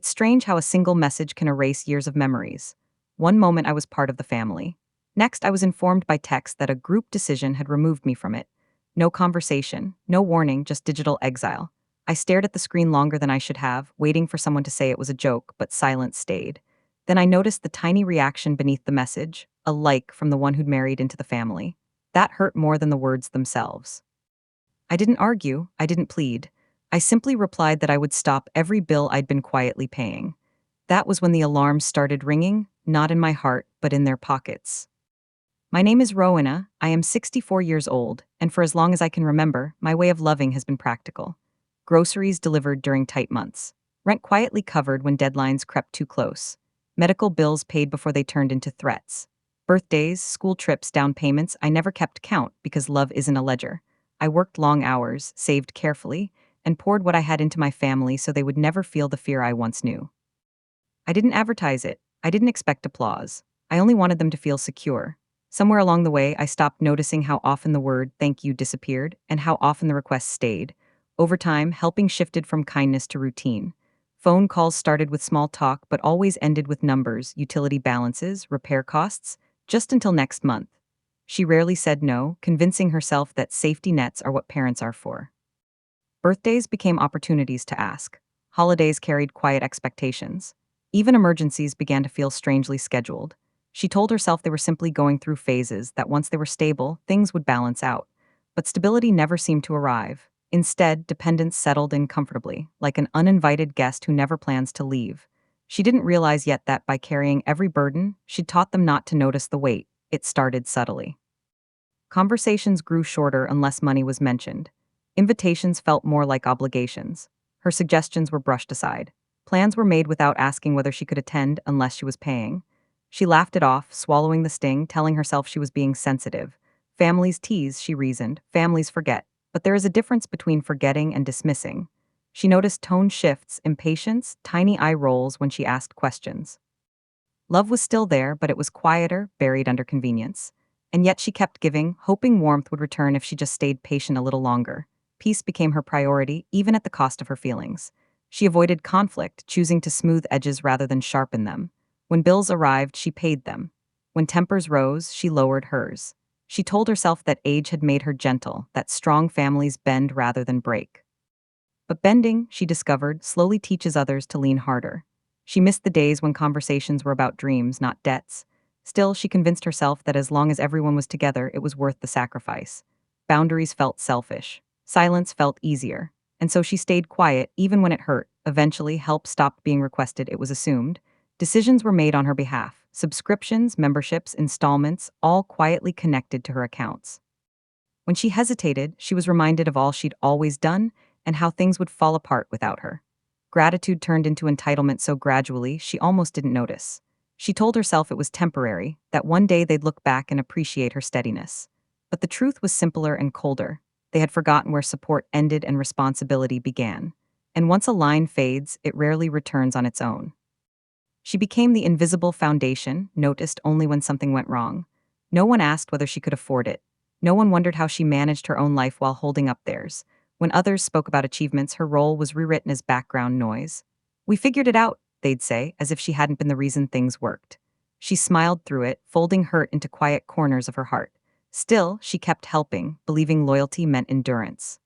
It's strange how a single message can erase years of memories. One moment I was part of the family. Next, I was informed by text that a group decision had removed me from it. No conversation, no warning, just digital exile. I stared at the screen longer than I should have, waiting for someone to say it was a joke, but silence stayed. Then I noticed the tiny reaction beneath the message, a like from the one who'd married into the family. That hurt more than the words themselves. I didn't argue, I didn't plead. I simply replied that I would stop every bill I'd been quietly paying. That was when the alarms started ringing, not in my heart, but in their pockets. My name is Rowena, I am 64 years old, and for as long as I can remember, my way of loving has been practical. Groceries delivered during tight months. Rent quietly covered when deadlines crept too close. Medical bills paid before they turned into threats. Birthdays, school trips, down payments, I never kept count because love isn't a ledger. I worked long hours, saved carefully, and poured what I had into my family so they would never feel the fear I once knew. I didn't advertise it. I didn't expect applause. I only wanted them to feel secure. Somewhere along the way, I stopped noticing how often the word thank you disappeared and how often the request stayed. Over time, helping shifted from kindness to routine. Phone calls started with small talk but always ended with numbers, utility balances, repair costs, just until next month. She rarely said no, convincing herself that safety nets are what parents are for. Birthdays became opportunities to ask. Holidays carried quiet expectations. Even emergencies began to feel strangely scheduled. She told herself they were simply going through phases, that once they were stable, things would balance out. But stability never seemed to arrive. Instead, dependence settled in comfortably, like an uninvited guest who never plans to leave. She didn't realize yet that by carrying every burden, she'd taught them not to notice the weight. It started subtly. Conversations grew shorter unless money was mentioned. Invitations felt more like obligations. Her suggestions were brushed aside. Plans were made without asking whether she could attend unless she was paying. She laughed it off, swallowing the sting, telling herself she was being sensitive. Families tease, she reasoned. Families forget. But there is a difference between forgetting and dismissing. She noticed tone shifts, impatience, tiny eye rolls when she asked questions. Love was still there, but it was quieter, buried under convenience. And yet she kept giving, hoping warmth would return if she just stayed patient a little longer. Peace became her priority, even at the cost of her feelings. She avoided conflict, choosing to smooth edges rather than sharpen them. When bills arrived, she paid them. When tempers rose, she lowered hers. She told herself that age had made her gentle, that strong families bend rather than break. But bending, she discovered, slowly teaches others to lean harder. She missed the days when conversations were about dreams, not debts. Still, she convinced herself that as long as everyone was together, it was worth the sacrifice. Boundaries felt selfish. Silence felt easier. And so she stayed quiet, even when it hurt. Eventually, help stopped being requested, it was assumed. Decisions were made on her behalf. Subscriptions, memberships, installments, all quietly connected to her accounts. When she hesitated, she was reminded of all she'd always done and how things would fall apart without her. Gratitude turned into entitlement so gradually she almost didn't notice. She told herself it was temporary, that one day they'd look back and appreciate her steadiness. But the truth was simpler and colder. They had forgotten where support ended and responsibility began. And once a line fades, it rarely returns on its own. She became the invisible foundation, noticed only when something went wrong. No one asked whether she could afford it. No one wondered how she managed her own life while holding up theirs. When others spoke about achievements, her role was rewritten as background noise. "We figured it out," they'd say, as if she hadn't been the reason things worked. She smiled through it, folding hurt into quiet corners of her heart. Still, she kept helping, believing loyalty meant endurance.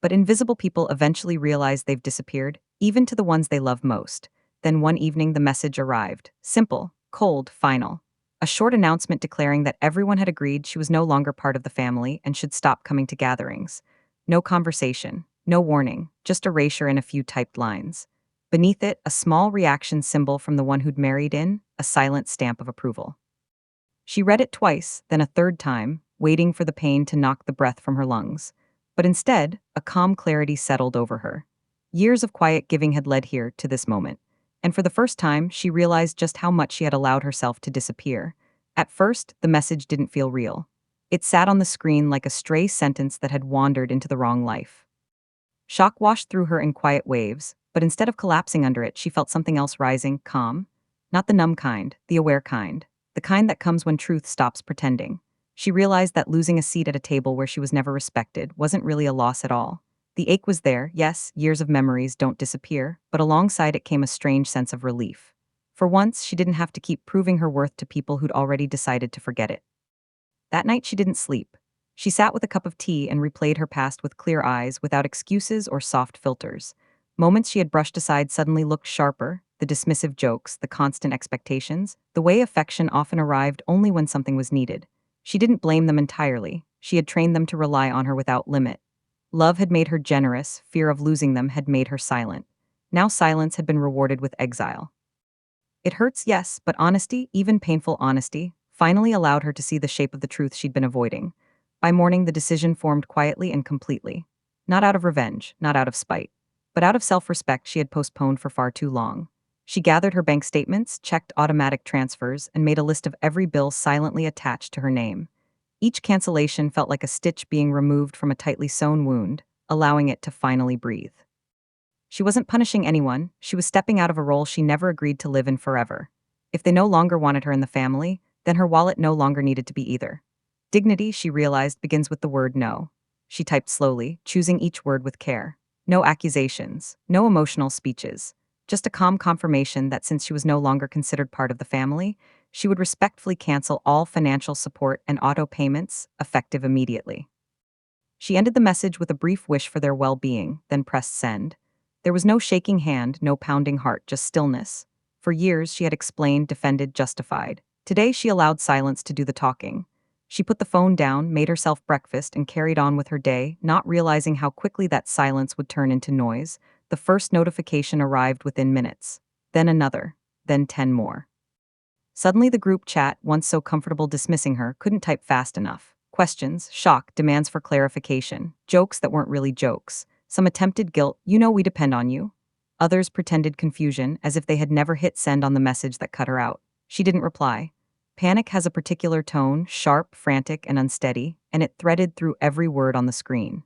But invisible people eventually realize they've disappeared, even to the ones they love most. Then one evening the message arrived. Simple, cold, final. A short announcement declaring that everyone had agreed she was no longer part of the family and should stop coming to gatherings. No conversation, no warning, just erasure in a few typed lines. Beneath it, a small reaction symbol from the one who'd married in, a silent stamp of approval. She read it twice, then a third time, waiting for the pain to knock the breath from her lungs. But instead, a calm clarity settled over her. Years of quiet giving had led here to this moment. And for the first time, she realized just how much she had allowed herself to disappear. At first, the message didn't feel real. It sat on the screen like a stray sentence that had wandered into the wrong life. Shock washed through her in quiet waves, but instead of collapsing under it, she felt something else rising, calm. Not the numb kind, the aware kind. The kind that comes when truth stops pretending. She realized that losing a seat at a table where she was never respected wasn't really a loss at all. The ache was there, yes, years of memories don't disappear, but alongside it came a strange sense of relief. For once, she didn't have to keep proving her worth to people who'd already decided to forget it. That night she didn't sleep. She sat with a cup of tea and replayed her past with clear eyes, without excuses or soft filters. Moments she had brushed aside suddenly looked sharper, the dismissive jokes, the constant expectations, the way affection often arrived only when something was needed. She didn't blame them entirely. She had trained them to rely on her without limit. Love had made her generous, fear of losing them had made her silent. Now silence had been rewarded with exile. It hurts, yes, but honesty, even painful honesty, finally allowed her to see the shape of the truth she'd been avoiding. By morning, the decision formed quietly and completely. Not out of revenge, not out of spite, but out of self-respect she had postponed for far too long. She gathered her bank statements, checked automatic transfers, and made a list of every bill silently attached to her name. Each cancellation felt like a stitch being removed from a tightly sewn wound, allowing it to finally breathe. She wasn't punishing anyone, she was stepping out of a role she never agreed to live in forever. If they no longer wanted her in the family, then her wallet no longer needed to be either. Dignity, she realized, begins with the word no. She typed slowly, choosing each word with care. No accusations, no emotional speeches. Just a calm confirmation that since she was no longer considered part of the family, she would respectfully cancel all financial support and auto payments, effective immediately. She ended the message with a brief wish for their well-being, then pressed send. There was no shaking hand, no pounding heart, just stillness. For years, she had explained, defended, justified. Today, she allowed silence to do the talking. She put the phone down, made herself breakfast, and carried on with her day, not realizing how quickly that silence would turn into noise. The first notification arrived within minutes. Then another. Then 10 more. Suddenly, the group chat, once so comfortable dismissing her, couldn't type fast enough. Questions, shock, demands for clarification, jokes that weren't really jokes. Some attempted guilt, you know we depend on you. Others pretended confusion, as if they had never hit send on the message that cut her out. She didn't reply. Panic has a particular tone, sharp, frantic, and unsteady, and it threaded through every word on the screen.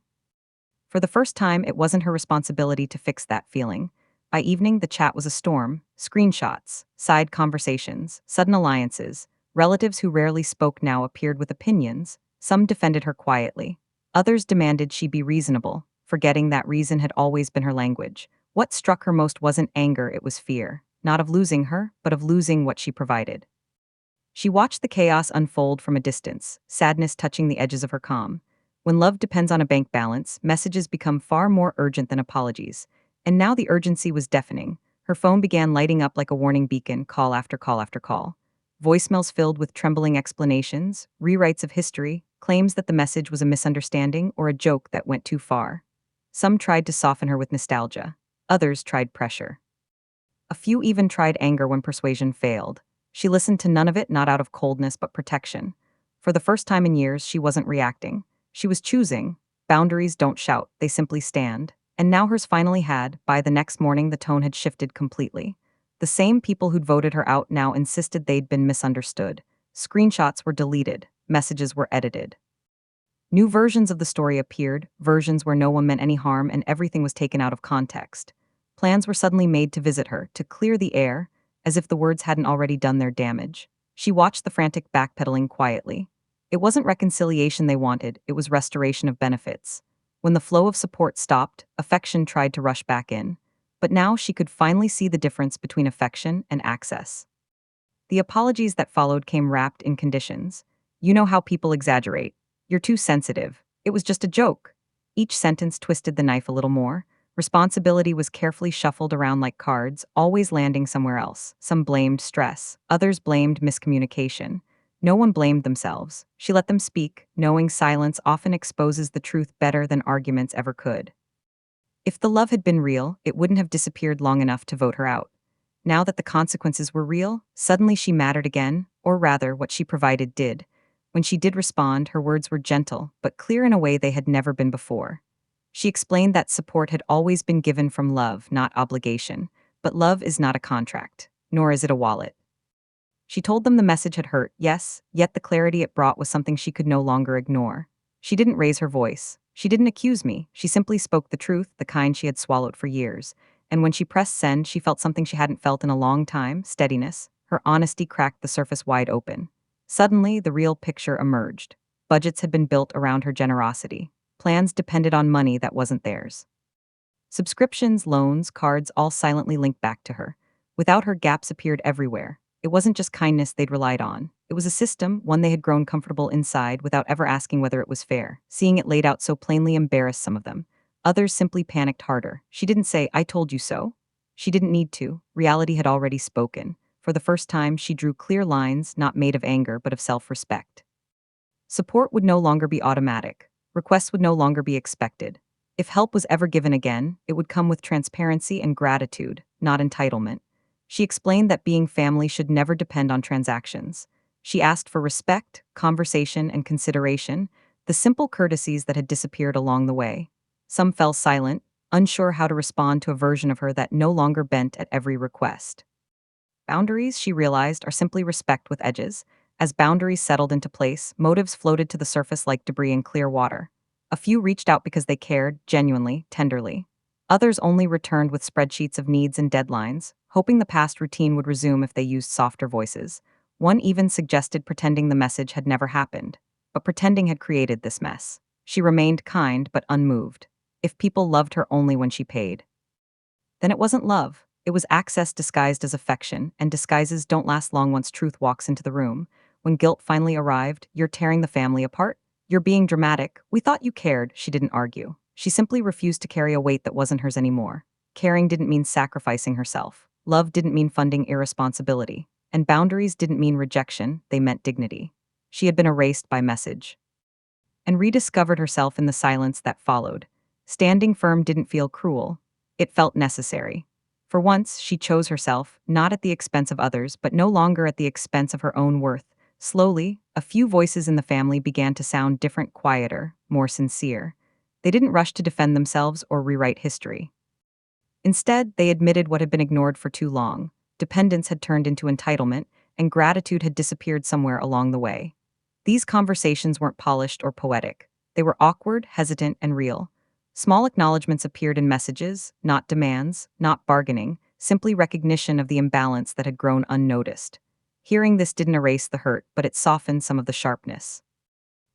For the first time, it wasn't her responsibility to fix that feeling. By evening, the chat was a storm. Screenshots, side conversations, sudden alliances. Relatives who rarely spoke now appeared with opinions. Some defended her quietly. Others demanded she be reasonable, forgetting that reason had always been her language. What struck her most wasn't anger, it was fear. Not of losing her, but of losing what she provided. She watched the chaos unfold from a distance, sadness touching the edges of her calm. When love depends on a bank balance, messages become far more urgent than apologies. And now the urgency was deafening. Her phone began lighting up like a warning beacon, call after call after call. Voicemails filled with trembling explanations, rewrites of history, claims that the message was a misunderstanding or a joke that went too far. Some tried to soften her with nostalgia. Others tried pressure. A few even tried anger when persuasion failed. She listened to none of it, not out of coldness but protection. For the first time in years, she wasn't reacting. She was choosing. Boundaries don't shout, they simply stand. And now hers finally had. By the next morning, the tone had shifted completely. The same people who'd voted her out now insisted they'd been misunderstood. Screenshots were deleted. Messages were edited. New versions of the story appeared, versions where no one meant any harm and everything was taken out of context. Plans were suddenly made to visit her, to clear the air, as if the words hadn't already done their damage. She watched the frantic backpedaling quietly. It wasn't reconciliation they wanted, it was restoration of benefits. When the flow of support stopped, affection tried to rush back in. But now she could finally see the difference between affection and access. The apologies that followed came wrapped in conditions. You know how people exaggerate. You're too sensitive. It was just a joke. Each sentence twisted the knife a little more. Responsibility was carefully shuffled around like cards, always landing somewhere else. Some blamed stress. Others blamed miscommunication. No one blamed themselves. She let them speak, knowing silence often exposes the truth better than arguments ever could. If the love had been real, it wouldn't have disappeared long enough to vote her out. Now that the consequences were real, suddenly she mattered again, or rather, what she provided did. When she did respond, her words were gentle, but clear in a way they had never been before. She explained that support had always been given from love, not obligation, but love is not a contract, nor is it a wallet. She told them the message had hurt, yes, yet the clarity it brought was something she could no longer ignore. She didn't raise her voice. She didn't accuse me. She simply spoke the truth, the kind she had swallowed for years. And when she pressed send, she felt something she hadn't felt in a long time, steadiness. Her honesty cracked the surface wide open. Suddenly, the real picture emerged. Budgets had been built around her generosity. Plans depended on money that wasn't theirs. Subscriptions, loans, cards all silently linked back to her. Without her, gaps appeared everywhere. It wasn't just kindness they'd relied on. It was a system, one they had grown comfortable inside without ever asking whether it was fair. Seeing it laid out so plainly embarrassed some of them. Others simply panicked harder. She didn't say, "I told you so." She didn't need to. Reality had already spoken. For the first time, she drew clear lines, not made of anger, but of self-respect. Support would no longer be automatic. Requests would no longer be expected. If help was ever given again, it would come with transparency and gratitude, not entitlement. She explained that being family should never depend on transactions. She asked for respect, conversation, and consideration, the simple courtesies that had disappeared along the way. Some fell silent, unsure how to respond to a version of her that no longer bent at every request. Boundaries, she realized, are simply respect with edges. As boundaries settled into place, motives floated to the surface like debris in clear water. A few reached out because they cared, genuinely, tenderly. Others only returned with spreadsheets of needs and deadlines, hoping the past routine would resume if they used softer voices. One even suggested pretending the message had never happened. But pretending had created this mess. She remained kind but unmoved. If people loved her only when she paid, then it wasn't love. It was access disguised as affection, and disguises don't last long once truth walks into the room. When guilt finally arrived, "You're tearing the family apart? You're being dramatic. We thought you cared." She didn't argue. She simply refused to carry a weight that wasn't hers anymore. Caring didn't mean sacrificing herself. Love didn't mean funding irresponsibility. And boundaries didn't mean rejection, they meant dignity. She had been erased by message and rediscovered herself in the silence that followed. Standing firm didn't feel cruel. It felt necessary. For once, she chose herself, not at the expense of others, but no longer at the expense of her own worth. Slowly, a few voices in the family began to sound different, quieter, more sincere. They didn't rush to defend themselves or rewrite history. Instead, they admitted what had been ignored for too long. Dependence had turned into entitlement, and gratitude had disappeared somewhere along the way. These conversations weren't polished or poetic. They were awkward, hesitant, and real. Small acknowledgments appeared in messages, not demands, not bargaining, simply recognition of the imbalance that had grown unnoticed. Hearing this didn't erase the hurt, but it softened some of the sharpness.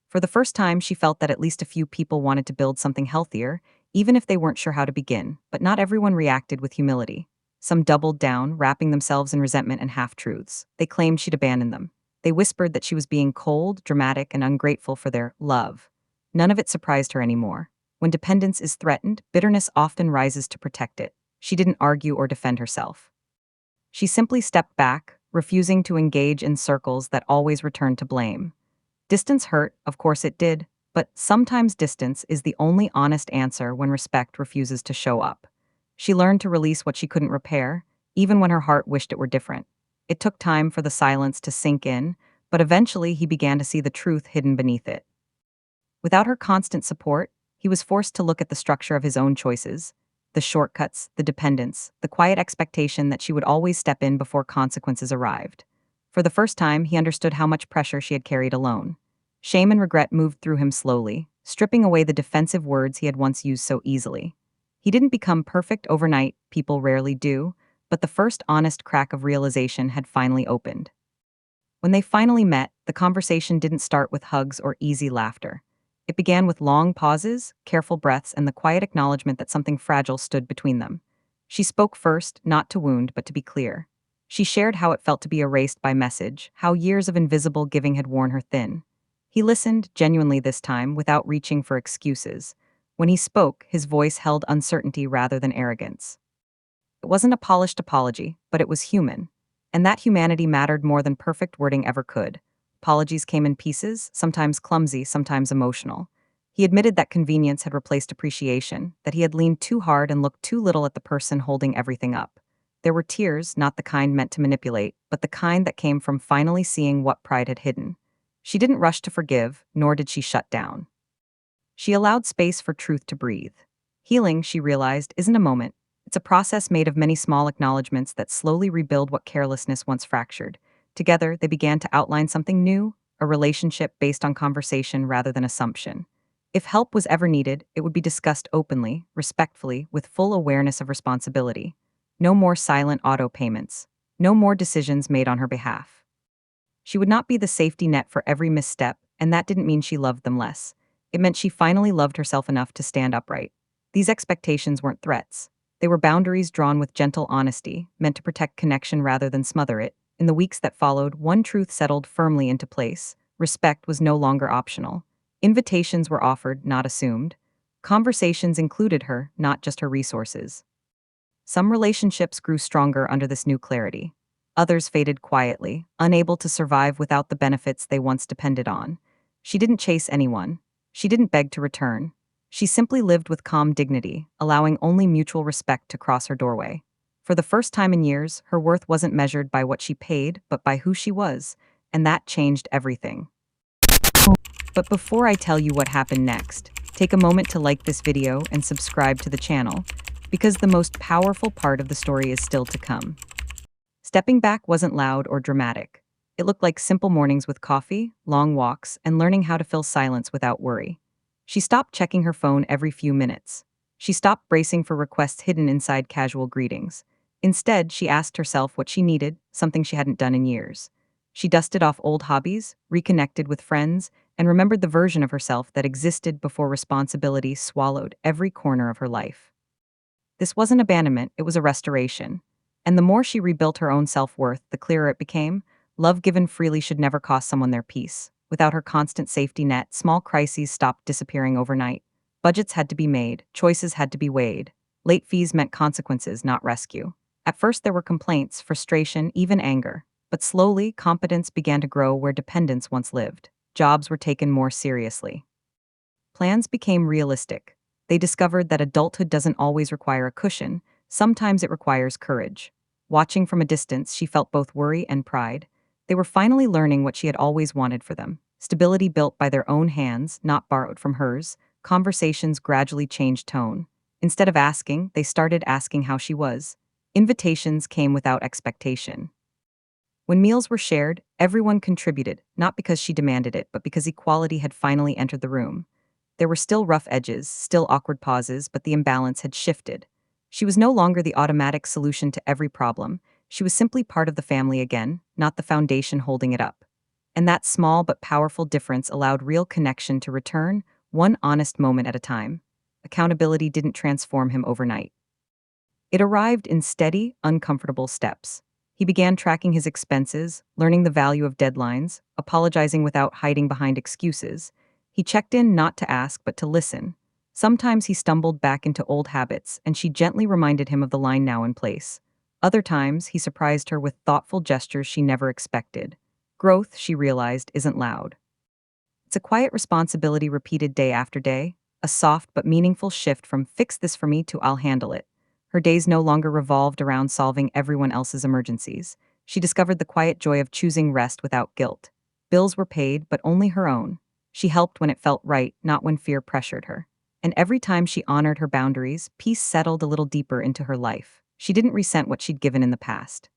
For the first time, she felt that at least a few people wanted to build something healthier, even if they weren't sure how to begin. But not everyone reacted with humility. Some doubled down, wrapping themselves in resentment and half-truths. They claimed she'd abandoned them. They whispered that she was being cold, dramatic, and ungrateful for their love. None of it surprised her anymore. When dependence is threatened, bitterness often rises to protect it. She didn't argue or defend herself. She simply stepped back, refusing to engage in circles that always returned to blame. Distance hurt, of course it did, but sometimes distance is the only honest answer when respect refuses to show up. She learned to release what she couldn't repair, even when her heart wished it were different. It took time for the silence to sink in, but eventually he began to see the truth hidden beneath it. Without her constant support, he was forced to look at the structure of his own choices, the shortcuts, the dependence, the quiet expectation that she would always step in before consequences arrived. For the first time, he understood how much pressure she had carried alone. Shame and regret moved through him slowly, stripping away the defensive words he had once used so easily. He didn't become perfect overnight, people rarely do, but the first honest crack of realization had finally opened. When they finally met, the conversation didn't start with hugs or easy laughter. It began with long pauses, careful breaths, and the quiet acknowledgement that something fragile stood between them. She spoke first, not to wound, but to be clear. She shared how it felt to be erased by message, how years of invisible giving had worn her thin. He listened, genuinely this time, without reaching for excuses. When he spoke, his voice held uncertainty rather than arrogance. It wasn't a polished apology, but it was human. And that humanity mattered more than perfect wording ever could. Apologies came in pieces, sometimes clumsy, sometimes emotional. He admitted that convenience had replaced appreciation, that he had leaned too hard and looked too little at the person holding everything up. There were tears, not the kind meant to manipulate, but the kind that came from finally seeing what pride had hidden. She didn't rush to forgive, nor did she shut down. She allowed space for truth to breathe. Healing, she realized, isn't a moment. It's a process made of many small acknowledgments that slowly rebuild what carelessness once fractured. Together, they began to outline something new, a relationship based on conversation rather than assumption. If help was ever needed, it would be discussed openly, respectfully, with full awareness of responsibility. No more silent auto payments. No more decisions made on her behalf. She would not be the safety net for every misstep, and that didn't mean she loved them less. It meant she finally loved herself enough to stand upright. These expectations weren't threats. They were boundaries drawn with gentle honesty, meant to protect connection rather than smother it. In the weeks that followed, one truth settled firmly into place: respect was no longer optional. Invitations were offered, not assumed. Conversations included her, not just her resources. Some relationships grew stronger under this new clarity. Others faded quietly, unable to survive without the benefits they once depended on. She didn't chase anyone. She didn't beg to return. She simply lived with calm dignity, allowing only mutual respect to cross her doorway. For the first time in years, her worth wasn't measured by what she paid, but by who she was, and that changed everything. But before I tell you what happened next, take a moment to like this video and subscribe to the channel, because the most powerful part of the story is still to come. Stepping back wasn't loud or dramatic. It looked like simple mornings with coffee, long walks, and learning how to fill silence without worry. She stopped checking her phone every few minutes. She stopped bracing for requests hidden inside casual greetings. Instead, she asked herself what she needed, something she hadn't done in years. She dusted off old hobbies, reconnected with friends, and remembered the version of herself that existed before responsibility swallowed every corner of her life. This wasn't abandonment, it was a restoration. And the more she rebuilt her own self-worth, the clearer it became: love given freely should never cost someone their peace. Without her constant safety net, small crises stopped disappearing overnight. Budgets had to be made, choices had to be weighed. Late fees meant consequences, not rescue. At first there were complaints, frustration, even anger. But slowly, competence began to grow where dependence once lived. Jobs were taken more seriously. Plans became realistic. They discovered that adulthood doesn't always require a cushion, sometimes it requires courage. Watching from a distance, she felt both worry and pride. They were finally learning what she had always wanted for them: stability built by their own hands, not borrowed from hers. Conversations gradually changed tone. Instead of asking, they started asking how she was. Invitations came without expectation. When meals were shared, everyone contributed, not because she demanded it, but because equality had finally entered the room. There were still rough edges, still awkward pauses, but the imbalance had shifted. She was no longer the automatic solution to every problem. She was simply part of the family again, not the foundation holding it up. And that small but powerful difference allowed real connection to return, one honest moment at a time. Accountability didn't transform him overnight. It arrived in steady, uncomfortable steps. He began tracking his expenses, learning the value of deadlines, apologizing without hiding behind excuses. He checked in not to ask, but to listen. Sometimes he stumbled back into old habits, and she gently reminded him of the line now in place. Other times, he surprised her with thoughtful gestures she never expected. Growth, she realized, isn't loud. It's a quiet responsibility repeated day after day, a soft but meaningful shift from "fix this for me" to "I'll handle it." Her days no longer revolved around solving everyone else's emergencies. She discovered the quiet joy of choosing rest without guilt. Bills were paid, but only her own. She helped when it felt right, not when fear pressured her. And every time she honored her boundaries, peace settled a little deeper into her life. She didn't resent what she'd given in the past.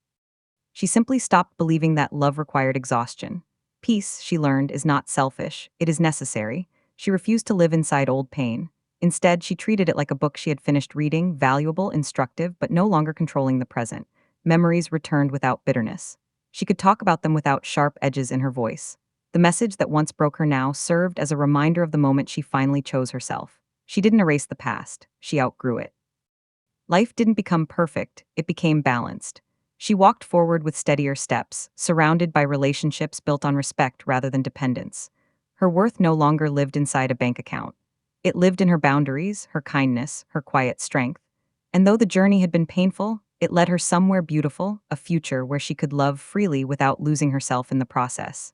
She simply stopped believing that love required exhaustion. Peace, she learned, is not selfish, it is necessary. She refused to live inside old pain. Instead, she treated it like a book she had finished reading, valuable, instructive, but no longer controlling the present. Memories returned without bitterness. She could talk about them without sharp edges in her voice. The message that once broke her now served as a reminder of the moment she finally chose herself. She didn't erase the past, she outgrew it. Life didn't become perfect, it became balanced. She walked forward with steadier steps, surrounded by relationships built on respect rather than dependence. Her worth no longer lived inside a bank account. It lived in her boundaries, her kindness, her quiet strength. And though the journey had been painful, it led her somewhere beautiful, a future where she could love freely without losing herself in the process.